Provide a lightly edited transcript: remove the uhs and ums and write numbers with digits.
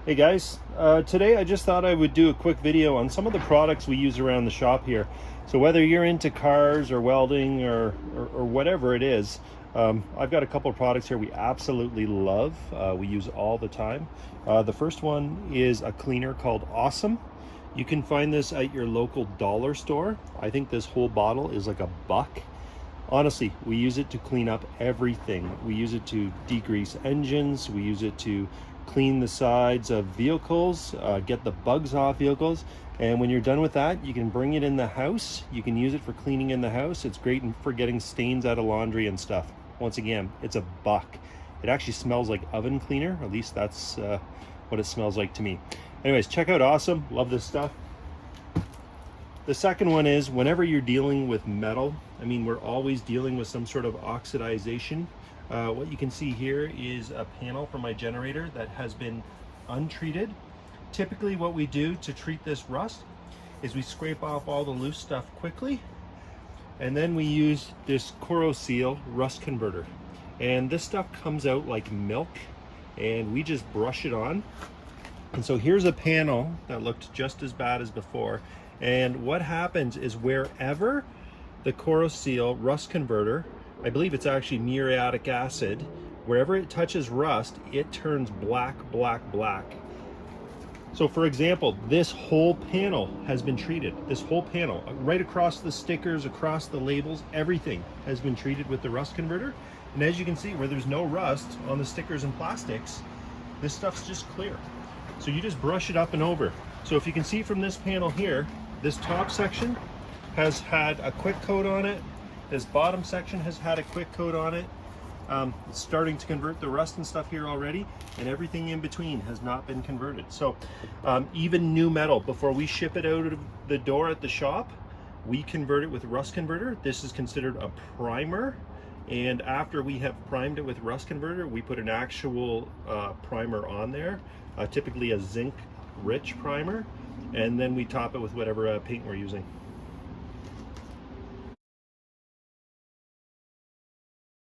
Hey guys, today I just thought I would do a quick video on some of the products we use around the shop here. So whether you're into cars or welding or whatever it is, I've got a couple of products here we absolutely love. We use all the time. The first one is a cleaner called Awesome. You can find this at your local dollar store. I think this whole bottle is like $1. Honestly, we use it to clean up everything. We use it to degrease engines. We use it to clean the sides of vehicles, get the bugs off vehicles. And when you're done with that, you can bring it in the house. You can use it for cleaning in the house. It's great for getting stains out of laundry and stuff. Once again, it's $1. It actually smells like oven cleaner. At least that's what it smells like to me. Anyways, check out Awesome. Love this stuff. The second one is whenever you're dealing with metal, I mean, we're always dealing with some sort of oxidization. What you can see here is a panel from my generator that has been untreated. Typically what we do to treat this rust is we scrape off all the loose stuff quickly, and then we use this Corroseal Rust Converter. And this stuff comes out like milk, and we just brush it on. And so here's a panel that looked just as bad as before. And what happens is wherever the Corroseal Rust Converter, I believe it's actually muriatic acid, wherever it touches rust, it turns black, black, black. So for example, this whole panel has been treated. This whole panel, right across the stickers, across the labels, everything has been treated with the rust converter. And as you can see, where there's no rust on the stickers and plastics, this stuff's just clear. So you just brush it up and over. So if you can see from this panel here, this top section has had a quick coat on it. This bottom section has had a quick coat on it. It's starting to convert the rust and stuff here already, and everything in between has not been converted. So even new metal, before we ship it out of the door at the shop, we convert it with rust converter. This is considered a primer. And after we have primed it with rust converter, we put an actual primer on there, typically a zinc rich primer, and then we top it with whatever paint we're using.